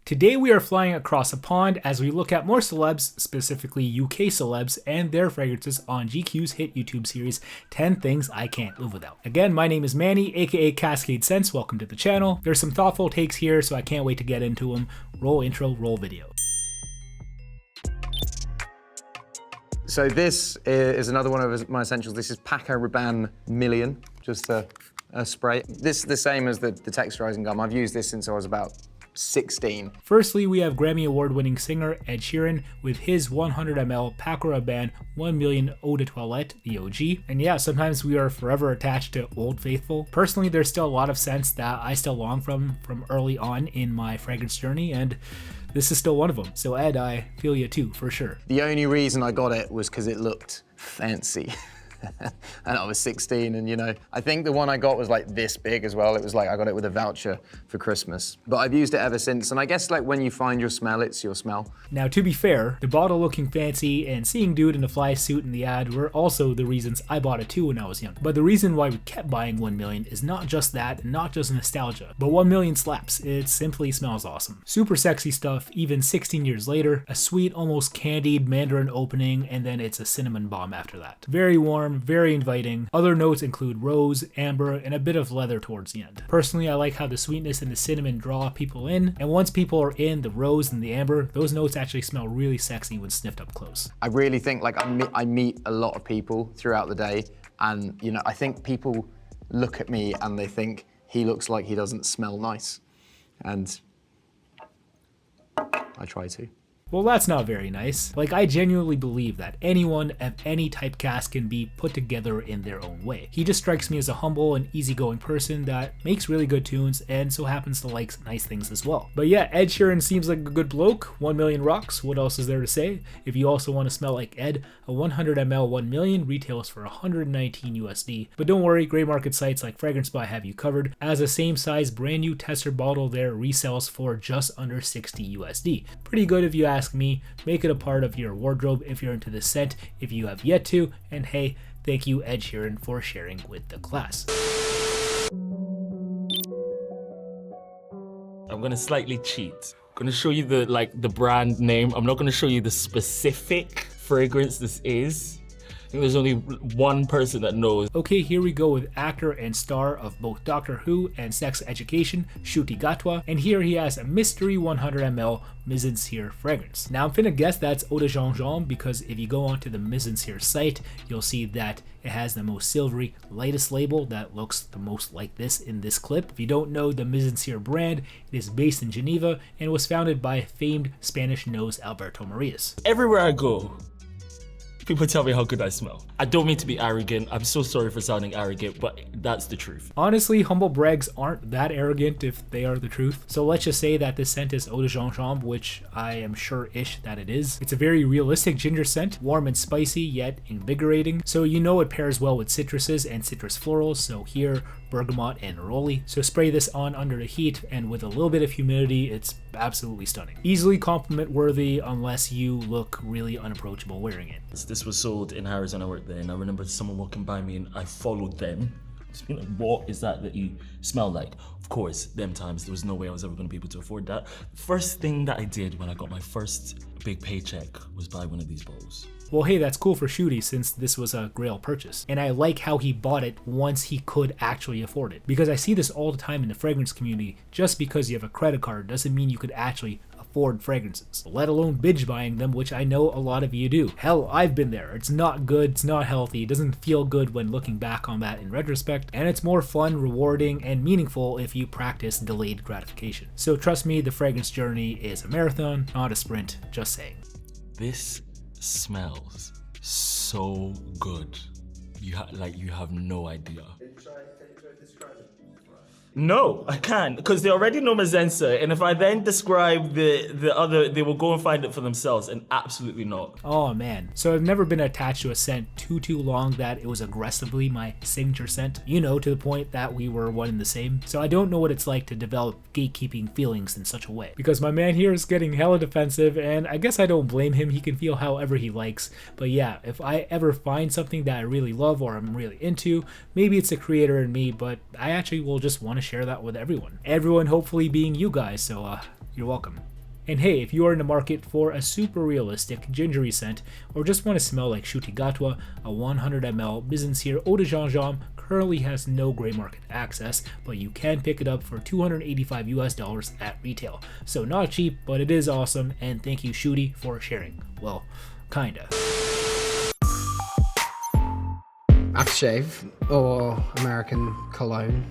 Today we are flying across a pond as we look at more celebs, specifically UK celebs, and their fragrances on GQ's hit YouTube series 10 Things I Can't Live Without. Again, my name is Manny, aka CascadeScents. Welcome to the channel. There's some thoughtful takes here, so I can't wait to get into them. Roll intro, roll video. So this is another one of my essentials. This is Paco Rabanne Million, just a spray. This is the same as the texturizing gum. I've used this since I was about 16. Firstly, we have Grammy Award-winning singer Ed Sheeran with his 100 ml Paco Rabanne 1 million Eau de Toilette, the OG. And yeah, sometimes we are forever attached to Old Faithful. Personally, there's still a lot of scents that I still long from early on in my fragrance journey, and this is still one of them. So Ed, I feel you too, for sure. The only reason I got it was because it looked fancy. And I was 16, and you know, I think the one I got was like this big as well. It was like, I got it with a voucher for Christmas. But I've used it ever since, and I guess like when you find your smell, it's your smell. Now to be fair, the bottle looking fancy and seeing dude in a fly suit in the ad were also the reasons I bought it too when I was young. But the reason why we kept buying 1 million is not just that, and not just nostalgia, but 1 million slaps. It simply smells awesome. Super sexy stuff, even 16 years later, a sweet, almost candied mandarin opening, and then it's a cinnamon bomb after that. Very warm, very inviting. Other notes include rose, amber, and a bit of leather towards the end. Personally, I like how the sweetness and the cinnamon draw people in, and once people are in the rose and the amber, those notes actually smell really sexy when sniffed up close. I really think like I meet a lot of people throughout the day, and you know, I think people look at me and they think he looks like he doesn't smell nice, and I try to. Well, that's not very nice. Like, I genuinely believe that anyone of any typecast can be put together in their own way. He just strikes me as a humble and easygoing person that makes really good tunes and so happens to like nice things as well. But yeah, Ed Sheeran seems like a good bloke. 1 million rocks. What else is there to say? If you also want to smell like Ed, a 100 ml 1 million retails for 119 USD. But don't worry, gray market sites like Fragrance Buy have you covered, as a same size brand new tester bottle there resells for just under 60 USD. Pretty good if you ask me. Make it a part of your wardrobe if you're into this scent, if you have yet to, and hey, thank you Ed Sheeran for sharing with the class. I'm gonna slightly cheat. I'm gonna show you the brand name. I'm not gonna show you the specific fragrance this is. I think there's only one person that knows. Okay, here we go with actor and star of both Doctor Who and Sex Education, Ncuti Gatwa, and here he has a mystery 100 ml Mizensir fragrance. Now I'm finna guess that's Eau de Gingembre because if you go onto the Mizensir site, you'll see that it has the most silvery, lightest label that looks the most like this in this clip. If you don't know the Mizensir brand, it is based in Geneva and was founded by famed Spanish nose Alberto Marias. Everywhere I go, people tell me how good I smell. I don't mean to be arrogant. I'm so sorry for sounding arrogant, but that's the truth. Honestly, humble brags aren't that arrogant if they are the truth. So let's just say that this scent is Eau de Gingembre, which I am sure-ish that it is. It's a very realistic ginger scent, warm and spicy, yet invigorating. So you know it pairs well with citruses and citrus florals, so here, bergamot and neroli. So spray this on under the heat, and with a little bit of humidity, it's absolutely stunning. Easily compliment worthy unless you look really unapproachable wearing it. This was sold in Harrods when I worked there, and I remember someone walking by me and I followed them. You know, what is that you smell like? Of course, them times, there was no way I was ever gonna be able to afford that. First thing that I did when I got my first big paycheck was buy one of these bottles. Well, hey, that's cool for Ncuti since this was a grail purchase. And I like how he bought it once he could actually afford it. Because I see this all the time in the fragrance community. Just because you have a credit card doesn't mean you could actually afford fragrances, let alone binge buying them, which I know a lot of you do. Hell, I've been there. It's not good, it's not healthy, it doesn't feel good when looking back on that in retrospect, and it's more fun, rewarding, and meaningful if you practice delayed gratification. So trust me, the fragrance journey is a marathon, not a sprint, just saying. This smells so good. You have no idea. No, I can't, because they already know Mizensir, and if I then describe the other, they will go and find it for themselves, and absolutely not. Oh man, so I've never been attached to a scent too long that it was aggressively my signature scent, you know, to the point that we were one and the same. So I don't know what it's like to develop gatekeeping feelings in such a way, because my man here is getting hella defensive, and I guess I don't blame him. He can feel however he likes. But yeah, if I ever find something that I really love or I'm really into, maybe it's a creator in me, but I actually will just want to share that with everyone hopefully being you guys, so you're welcome. And hey, if you are in the market for a super realistic gingery scent, or just want to smell like Ncuti Gatwa, a 100ml Mizensir Eau de Gingembre currently has no gray market access, but you can pick it up for $285 at retail. So not cheap, but it is awesome, and thank you Ncuti for sharing. Well, kinda. Aftershave, or American cologne.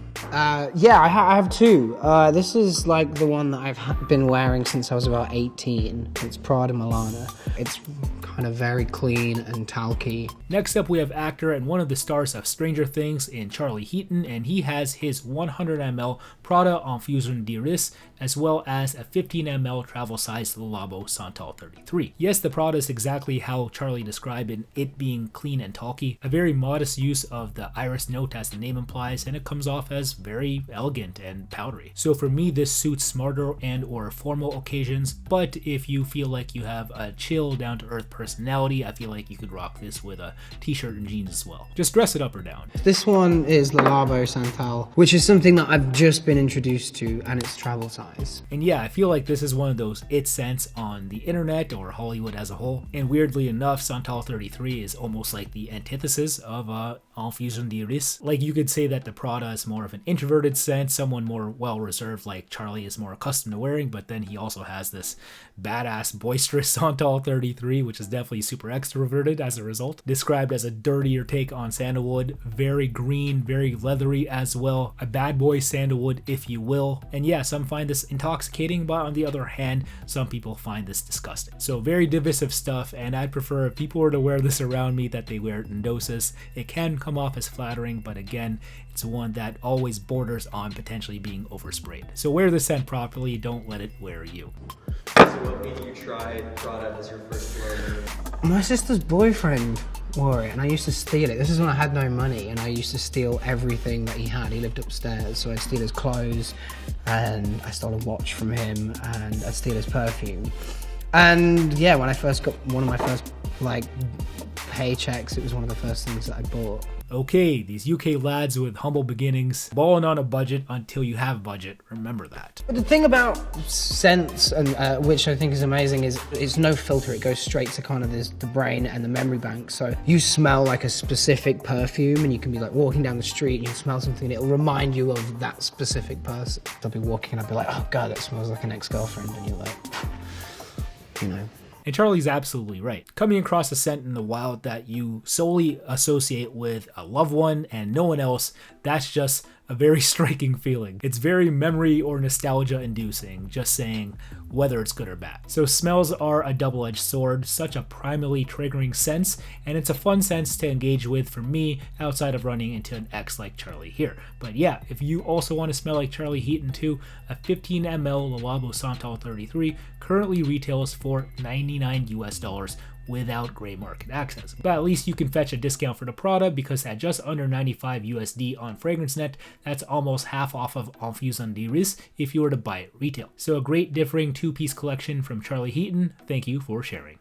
Yeah, I have two. This is like the one that I've been wearing since I was about 18. It's Prada Milana. It's kind of very clean and talky. Next up, we have actor and one of the stars of Stranger Things in Charlie Heaton, and he has his 100ml Prada Infusion d'Iris, as well as a 15ml travel-sized Le Labo Santal 33. Yes, the Prada is exactly how Charlie described it being clean and talky, a very modest use of the iris note as the name implies, and it comes off as very elegant and powdery. So for me, this suits smarter and or formal occasions, but if you feel like you have a chill, down-to-earth personality, I feel like you could rock this with a t-shirt and jeans as well. Just dress it up or down. This one is Le Labo Santal, which is something that I've just been introduced to, and it's travel size. And yeah, I feel like this is one of those it scents on the internet or Hollywood as a whole. And weirdly enough, Santal 33 is almost like the antithesis of Infusion d'Iris. Like you could say that the Prada is more of an introverted scent, someone more well reserved like Charlie is more accustomed to wearing, but then he also has this badass boisterous Santal 33, which is definitely super extroverted as a result. Described as a dirtier take on sandalwood, very green, very leathery as well, a bad boy sandalwood if you will. And yeah, some find this intoxicating, but on the other hand, some people find this disgusting. So very divisive stuff, and I'd prefer if people were to wear this around me that they wear it in doses. It can come off as flattering, but again, it's one that always borders on potentially being oversprayed. So wear the scent properly, don't let it wear you. So what made you try Prada as your first wear? My sister's boyfriend wore it, and I used to steal it. This is when I had no money, and I used to steal everything that he had. He lived upstairs, so I'd steal his clothes, and I stole a watch from him, and I'd steal his perfume. And yeah, when I first got one of my first like paychecks, it was one of the first things that I bought. Okay, these UK lads with humble beginnings, balling on a budget until you have budget, remember that. But the thing about scents, and which I think is amazing, is it's no filter. It goes straight to kind of the brain and the memory bank. So you smell like a specific perfume, and you can be like walking down the street and you smell something, and it'll remind you of that specific person. I'll be walking and I'll be like, oh God, that smells like an ex-girlfriend, and you're like, you know. And Charlie's absolutely right. Coming across a scent in the wild that you solely associate with a loved one and no one else, that's just a very striking feeling. It's very memory or nostalgia inducing, just saying whether it's good or bad. So smells are a double-edged sword, such a primarily triggering sense, and it's a fun sense to engage with for me outside of running into an ex like Charlie here. But yeah, if you also want to smell like Charlie Heaton too, a 15ml Le Labo Santal 33 currently retails for $99 without gray market access. But at least you can fetch a discount for the Prada, because at just under 95 USD on FragranceNet, that's almost half off of Infusion d'Iris if you were to buy it retail. So a great differing two-piece collection from Charlie Heaton. Thank you for sharing.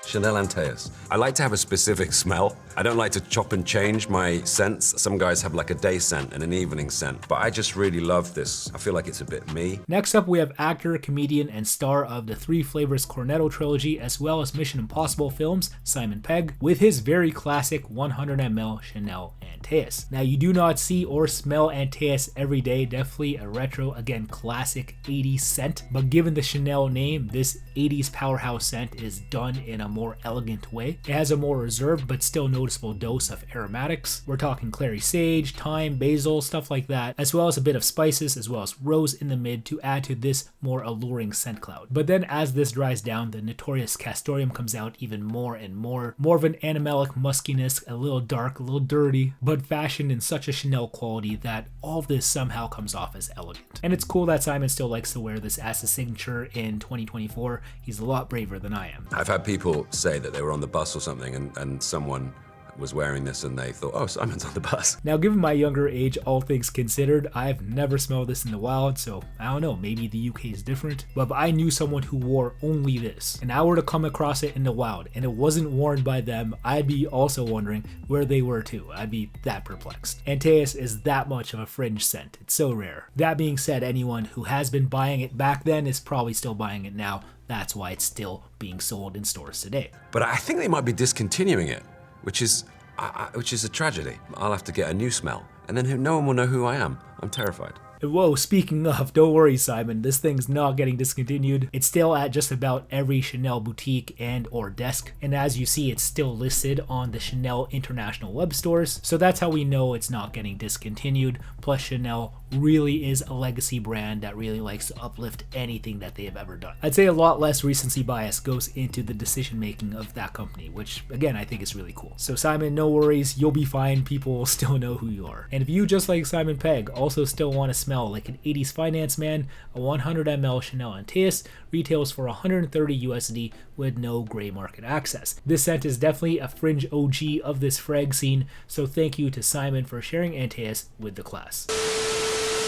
Chanel Antaeus. I like to have a specific smell. I don't like to chop and change my scents. Some guys have like a day scent and an evening scent, but I just really love this. I feel like it's a bit me. Next up, we have actor, comedian, and star of the Three Flavors Cornetto trilogy, as well as Mission Impossible films, Simon Pegg, with his very classic 100ml Chanel Antaeus. Now, you do not see or smell Antaeus every day, definitely a retro, again, classic 80s scent, but given the Chanel name, this 80s powerhouse scent is done in a more elegant way. It has a more reserved but still noticeable dose of aromatics. We're talking clary sage, thyme, basil, stuff like that, as well as a bit of spices, as well as rose in the mid to add to this more alluring scent cloud. But then as this dries down, the notorious castoreum comes out even more and more of an animalic muskiness, a little dark, a little dirty, but fashioned in such a Chanel quality that all of this somehow comes off as elegant. And it's cool that Simon still likes to wear this as a signature in 2024. He's a lot braver than I am. I've had people say that they were on the bus or something and someone was wearing this and they thought, oh, Simon's on the bus. Now, given my younger age, all things considered, I've never smelled this in the wild, so I don't know, maybe the UK is different. But if I knew someone who wore only this, and I were to come across it in the wild, and it wasn't worn by them, I'd be also wondering where they were too. I'd be that perplexed. Antaeus is that much of a fringe scent. It's so rare. That being said, anyone who has been buying it back then is probably still buying it now. That's why it's still being sold in stores today. But I think they might be discontinuing it, which is a tragedy. I'll have to get a new smell, and then no one will know who I am. I'm terrified. Whoa, speaking of, don't worry Simon, this thing's not getting discontinued. It's still at just about every Chanel boutique and or desk, and as you see, it's still listed on the Chanel international web stores, so that's how we know it's not getting discontinued. Plus Chanel really is a legacy brand that really likes to uplift anything that they have ever done. I'd say a lot less recency bias goes into the decision making of that company, which again I think is really cool. So Simon, no worries, you'll be fine, people will still know who you are. And if you, just like Simon Pegg, also still want to smell like an 80s finance man, a 100 ml Chanel Antaeus retails for 130 USD with no gray market access. This scent is definitely a fringe OG of this frag scene, so thank you to Simon for sharing Antaeus with the class.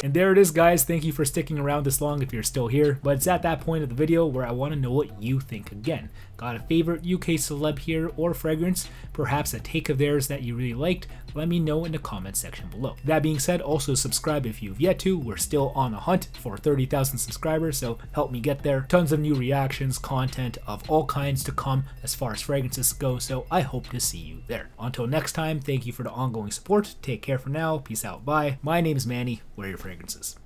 And there it is guys, thank you for sticking around this long if you're still here, but it's at that point of the video where I want to know what you think again. Got a favorite UK celeb here or fragrance, perhaps a take of theirs that you really liked? Let me know in the comment section below. That being said, also subscribe if you've yet to. We're still on a hunt for 30,000 subscribers, so help me get there. Tons of new reactions, content of all kinds to come as far as fragrances go, so I hope to see you there. Until next time, thank you for the ongoing support. Take care for now. Peace out. Bye. My name is Manny. Wear your fragrances.